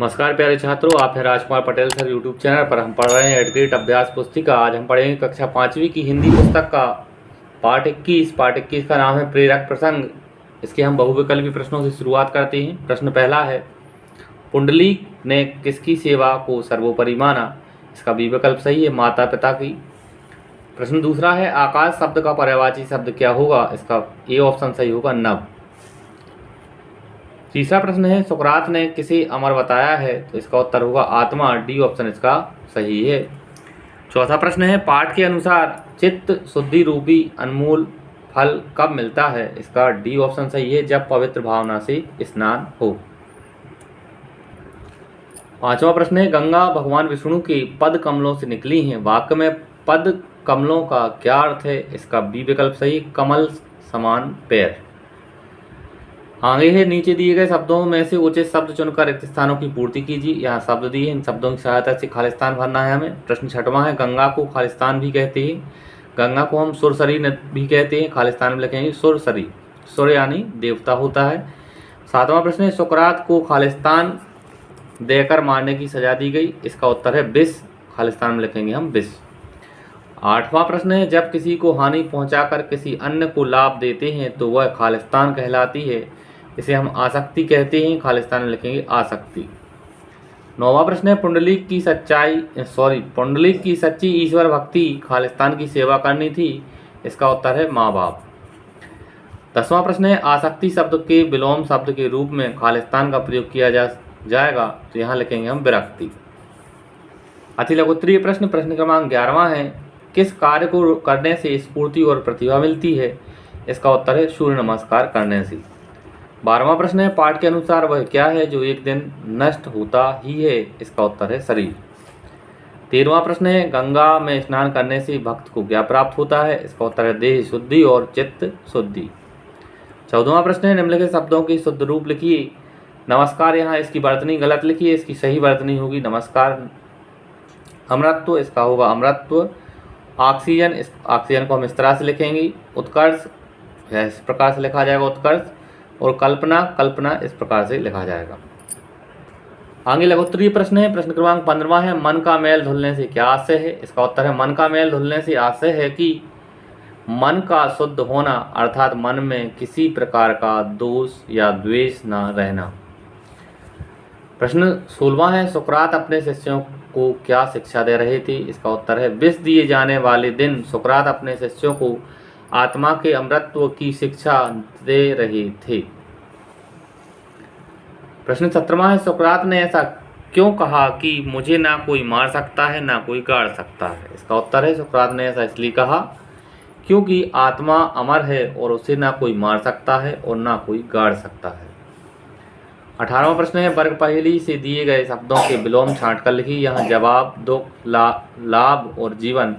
नमस्कार प्यारे छात्रों, आप हैं Rajkumar Patel sir YouTube channel पर। हम पढ़ रहे हैं एडग्रेड अभ्यास पुस्तिका। आज हम पढ़ेंगे कक्षा 5वीं की हिंदी पुस्तक का पाठ 21 का नाम है प्रेरक प्रसंग। इसके हम बहुविकल्पी प्रश्नों से शुरुआत करते हैं। प्रश्न पहला है, पुंडलीक ने किसकी सेवा को सर्वोपरि माना? इसका बी विकल्प सही है, माता पिता की। प्रश्न दूसरा है, आकाश शब्द का पर्यायवाची शब्द क्या होगा? इसका ए ऑप्शन सही होगा, नभ। तीसरा प्रश्न है, सुकरात ने किसे अमर बताया है? तो इसका उत्तर होगा आत्मा, डी ऑप्शन इसका सही है। चौथा प्रश्न है, पाठ के अनुसार चित्त शुद्धि रूपी अनमोल फल कब मिलता है? इसका डी ऑप्शन सही है, जब पवित्र भावना से स्नान हो। पांचवा प्रश्न है, गंगा भगवान विष्णु के पद कमलों से निकली हैं। वाक्य में पद कमलों का क्या अर्थ है? इसका बी विकल्प सही, कमल समान पैर। आगे है, नीचे दिए गए शब्दों में से उचित शब्द चुनकर रिक्त स्थानों की पूर्ति कीजिए। यहाँ शब्द दिए, इन शब्दों की सहायता से खालिस्तान भरना है हमें। प्रश्न छठवां है, गंगा को खालिस्तान भी कहते हैं। गंगा को हम सुरसरी भी कहते हैं। खालिस्तान में लिखेंगे सुरसरी। सुर यानी देवता होता है। सातवां प्रश्न है, सुकरात को खालिस्तान देकर मारने की सजा दी गई। इसका उत्तर है विष। खालिस्तान में लिखेंगे हम विष। आठवां प्रश्न है, जब किसी को हानि पहुंचाकर किसी अन्य को लाभ देते हैं तो वह खालिस्तान कहलाती है। इसे हम आसक्ति कहते हैं। खालिस्तान में लिखेंगे आसक्ति। नौवां प्रश्न है, पुंडलीक की सच्ची ईश्वर भक्ति खालिस्तान की सेवा करनी थी। इसका उत्तर है माँ बाप। 10वां प्रश्न है, आसक्ति शब्द के विलोम शब्द के रूप में खालिस्तान का प्रयोग किया जाएगा। तो यहाँ लिखेंगे हम विरक्ति। अति लघुत्तरीय प्रश्न क्रमांक 11वां है, किस कार्य को करने से स्फूर्ति और प्रतिभा मिलती है? इसका उत्तर है सूर्य नमस्कार करने से। 12वां प्रश्न है, पाठ के अनुसार वह क्या है जो एक दिन नष्ट होता ही है? इसका उत्तर है शरीर। 13वां प्रश्न है, गंगा में स्नान करने से भक्त को क्या प्राप्त होता है? इसका उत्तर है देह शुद्धि और चित्त शुद्धि। 14वां प्रश्न है, निम्नलिखित शब्दों की शुद्ध रूप लिखिए। नमस्कार, यहाँ इसकी वर्तनी गलत लिखिए, इसकी सही वर्तनी होगी नमस्कार। अमरत्व, इसका होगा अमरत्व। ऑक्सीजन, इस ऑक्सीजन को हम इस तरह से लिखेंगे। उत्कर्ष, इस प्रकार से लिखा जाएगा उत्कर्ष। और कल्पना इस प्रकार से लिखा जाएगा। आगे लघुत्तरीय प्रश्न है। प्रश्न क्रमांक 15वां है, मन का मैल धुलने से क्या आशय है? इसका उत्तर है, मन का मैल धुलने से आशय है कि मन का शुद्ध होना, अर्थात मन में किसी प्रकार का दोष या द्वेष न रहना। प्रश्न 16वां है, सुकरात अपने शिष्यों को क्या शिक्षा दे रहे थे? इसका उत्तर है, विष दिए जाने वाले दिन सुकरात अपने शिष्यों को आत्मा के अमरत्व की शिक्षा दे रहे थे। प्रश्न 17वां है, सुकरात ने ऐसा क्यों कहा कि मुझे ना कोई मार सकता है ना कोई गाड़ सकता है? इसका उत्तर है, सुकरात ने ऐसा इसलिए कहा क्योंकि आत्मा अमर है और उसे ना कोई मार सकता है और ना कोई गाड़ सकता है। 18वां प्रश्न है, वर्ग पहेली से दिए गए शब्दों के विलोम छांट कर लिखिए। यहाँ जवाब, दुख, लाभ और जीवन,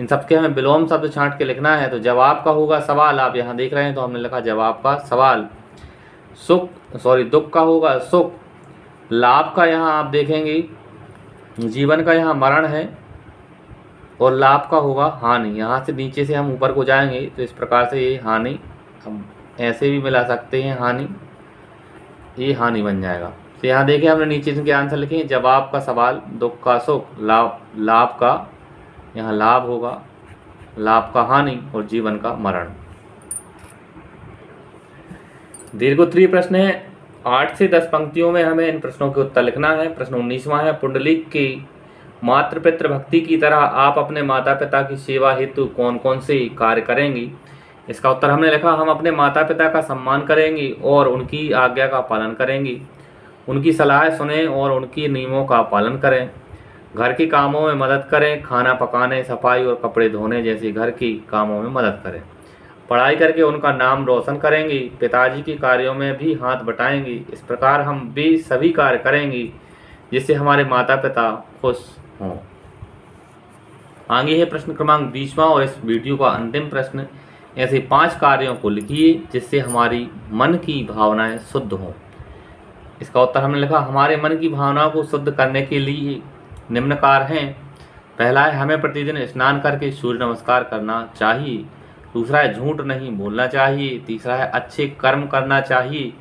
इन सबके हमें विलोम शब्द छांट के लिखना है। तो जवाब का होगा सवाल, आप यहाँ देख रहे हैं तो हमने लिखा जवाब का सवाल। दुख का होगा सुख। लाभ का यहाँ आप देखेंगे जीवन का यहाँ मरण है। और लाभ का होगा हानि। यहाँ से नीचे से हम ऊपर को जाएंगे तो इस प्रकार से ये हानि, हम ऐसे भी मिला सकते हैं हानि, ये हानि बन जाएगा। तो यहाँ देखिए हमने नीचे इनके आंसर लिखे, जवाब का सवाल, दुख का सुख, लाभ का यहाँ लाभ होगा, लाभ का हानि और जीवन का मरण। दीर्घोत्तरीय प्रश्न है। 8 से 10 पंक्तियों में हमें इन प्रश्नों के उत्तर लिखना है। प्रश्न 19वां है, पुंडलीक की मातृ पितृ भक्ति की तरह आप अपने माता पिता की सेवा हेतु कौन कौन से कार्य करेंगी? इसका उत्तर हमने लिखा, हम अपने माता पिता का सम्मान करेंगी और उनकी आज्ञा का पालन करेंगी। उनकी सलाह सुनें और उनकी नियमों का पालन करें। घर के कामों में मदद करें, खाना पकाने, सफाई और कपड़े धोने जैसे घर की कामों में मदद करें। पढ़ाई करके उनका नाम रोशन करेंगी। पिताजी के कार्यों में भी हाथ बटाएंगी। इस प्रकार हम भी सभी कार्य करेंगी जिससे हमारे माता पिता खुश हों। आगे है प्रश्न क्रमांक 20वां और इस वीडियो का अंतिम प्रश्न। ऐसे 5 कार्यों को लिखिए जिससे हमारी मन की भावनाएं शुद्ध हों। इसका उत्तर हमने लिखा, हमारे मन की भावनाओं को शुद्ध करने के लिए निम्न कार्य हैं। पहला है, हमें प्रतिदिन स्नान करके सूर्य नमस्कार करना चाहिए। दूसरा है, झूठ नहीं बोलना चाहिए। तीसरा है, अच्छे कर्म करना चाहिए।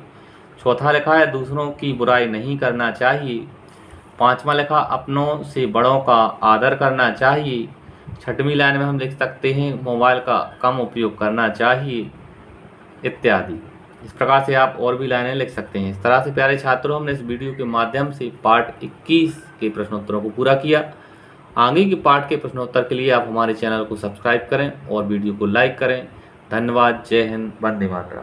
चौथा लिखा है, दूसरों की बुराई नहीं करना चाहिए। 5वां लिखा अपनों से बड़ों का आदर करना चाहिए। 6वीं लाइन में हम लिख सकते हैं मोबाइल का कम उपयोग करना चाहिए इत्यादि। इस प्रकार से आप और भी लाइनें लिख सकते हैं। इस तरह से प्यारे छात्रों, हमने इस वीडियो के माध्यम से पार्ट 21 के प्रश्नोत्तरों को पूरा किया। आगे के पार्ट के प्रश्नोत्तर के लिए आप हमारे चैनल को सब्सक्राइब करें और वीडियो को लाइक करें। धन्यवाद। जय हिंद। वंदे मातरम।